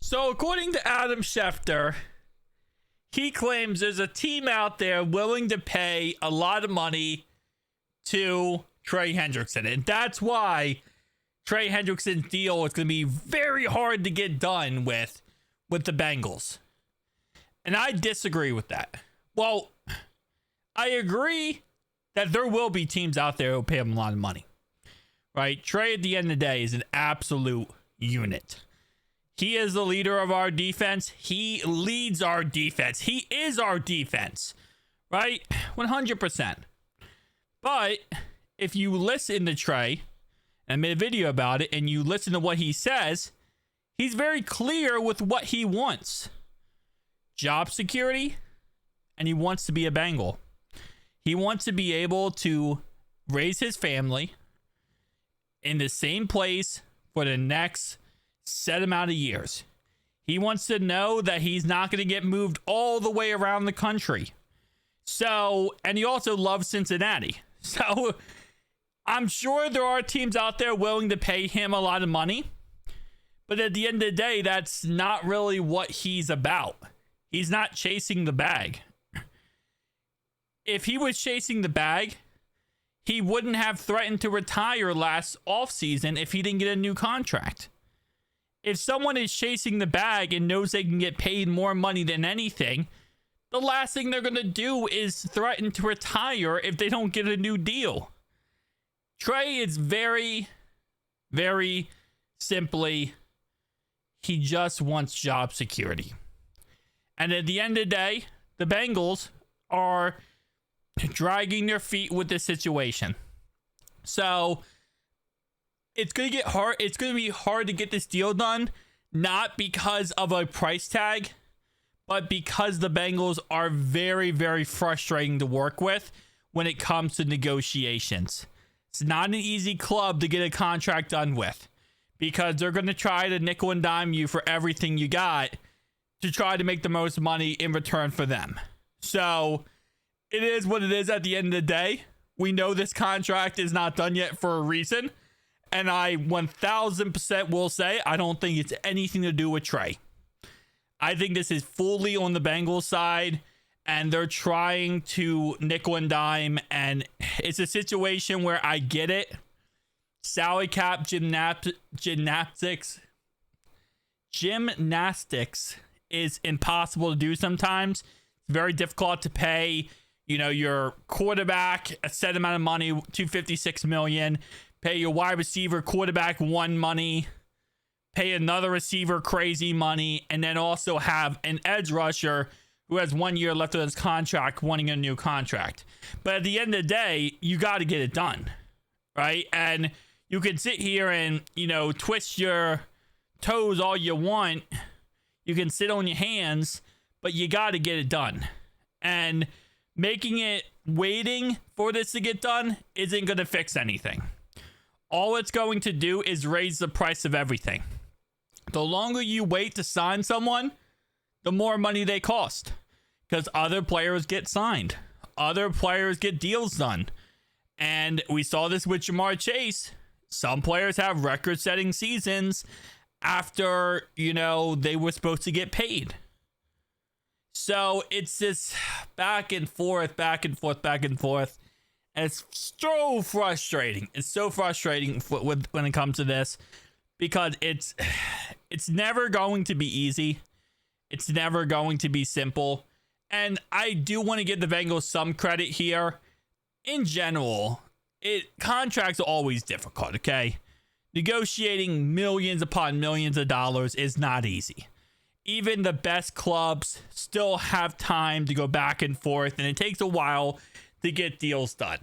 So according to Adam Schefter, he claims there's a team out there willing to pay a lot of money to Trey Hendrickson. And that's why Trey Hendrickson's deal is going to be very hard to get done with the Bengals. And I disagree with that. Well, I agree that there will be teams out there who will pay him a lot of money. Right? Trey, at the end of the day, is an absolute unit. He is the leader of our defense. He leads our defense. He is our defense. Right? 100%. But if you listen to Trey, and I made a video about it, and you listen to what he says, he's very clear with what he wants. Job security, and he wants to be a Bengal. He wants to be able to raise his family in the same place for the next set amount of years. He wants to know that he's not going to get moved all the way around the country. So, and he also loves Cincinnati. So, I'm sure there are teams out there willing to pay him a lot of money. But at the end of the day, that's not really what he's about. He's not chasing the bag. If he was chasing the bag, he wouldn't have threatened to retire last offseason if he didn't get a new contract. If someone is chasing the bag and knows they can get paid more money than anything, the last thing they're going to do is threaten to retire if they don't get a new deal. Trey is very, very simply, he just wants job security. And at the end of the day, the Bengals are dragging their feet with this situation. So it's going to get hard. It's going to be hard to get this deal done, not because of a price tag, but because the Bengals are very, very frustrating to work with when it comes to negotiations. It's not an easy club to get a contract done with because they're going to try to nickel and dime you for everything you got to try to make the most money in return for them. So it is what it is at the end of the day. We know this contract is not done yet for a reason. And I 1000% will say, I don't think it's anything to do with Trey. I think this is fully on the Bengals side, and they're trying to nickel and dime. And it's a situation where I get it. Salary cap gymnastics is impossible to do sometimes. It's very difficult to pay, your quarterback a set amount of money, $256 million. Pay your wide receiver quarterback one money, pay another receiver crazy money, and then also have an edge rusher who has 1 year left of his contract wanting a new contract. But at the end of the day, you got to get it done, right? And you can sit here and, twist your toes all you want. You can sit on your hands, but you got to get it done. And making it waiting for this to get done isn't going to fix anything. All it's going to do is raise the price of everything. The longer you wait to sign someone, the more money they cost. Because other players get signed. Other players get deals done. And we saw this with Jamar Chase. Some players have record-setting seasons after, they were supposed to get paid. So it's this back and forth. And it's so frustrating. It's so frustrating when it comes to this because it's never going to be easy. It's never going to be simple. And I do want to give the Bengals some credit here. In general, contracts are always difficult, okay? Negotiating millions upon millions of dollars is not easy. Even the best clubs still have time to go back and forth, and it takes a while to get deals done.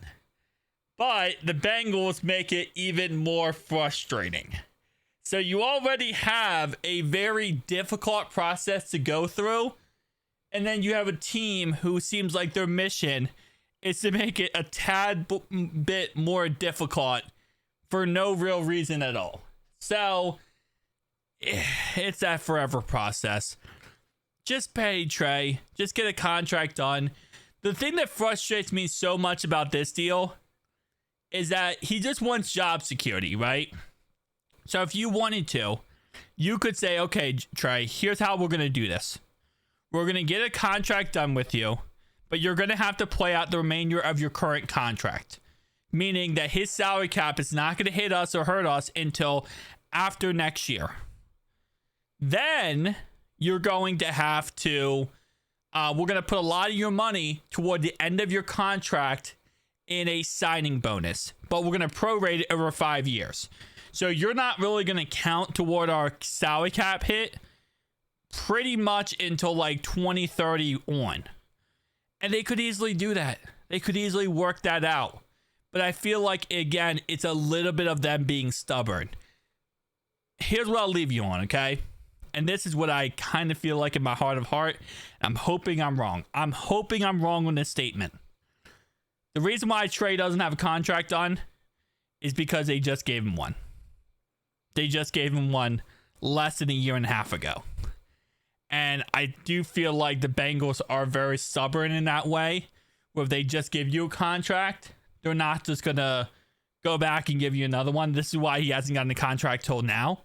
But the Bengals make it even more frustrating. So you already have a very difficult process to go through. And then you have a team who seems like their mission is to make it a tad bit more difficult for no real reason at all. So it's that forever process. Just pay Trey. Just get a contract done. The thing that frustrates me so much about this deal is that he just wants job security, right? So if you wanted to, You could say, okay, Trey, here's how we're going to do this. We're going to get a contract done with you, but you're going to have to play out the remainder of your current contract. Meaning that his salary cap is not going to hit us or hurt us until after next year. Then you're going to have to, we're going to put a lot of your money toward the end of your contract in a signing bonus, but we're going to prorate it over 5 years. So you're not really going to count toward our salary cap hit pretty much until like 2030 on. And they could easily do that. They could easily work that out. But I feel like, again, it's a little bit of them being stubborn. Here's what I'll leave you on, okay? And this is what I kind of feel like in my heart of heart. I'm hoping I'm wrong. I'm hoping I'm wrong on this statement. The reason why Trey doesn't have a contract on is because they just gave him one. They just gave him one less than a year and a half ago. And I do feel like the Bengals are very stubborn in that way, where if they just give you a contract, they're not just going to go back and give you another one. This is why he hasn't gotten a contract till now,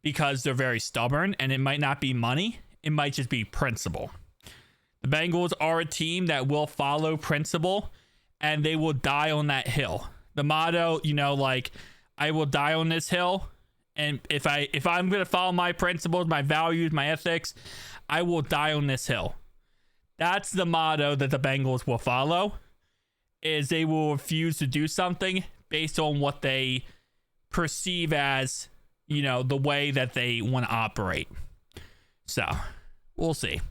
because they're very stubborn, and it might not be money. It might just be principle. The Bengals are a team that will follow principle, and they will die on that hill. The motto, like, I will die on this hill. And if I'm going to follow my principles, my values, my ethics, I will die on this hill. That's the motto that the Bengals will follow, is they will refuse to do something based on what they perceive as, the way that they want to operate. So, we'll see.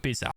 Peace out.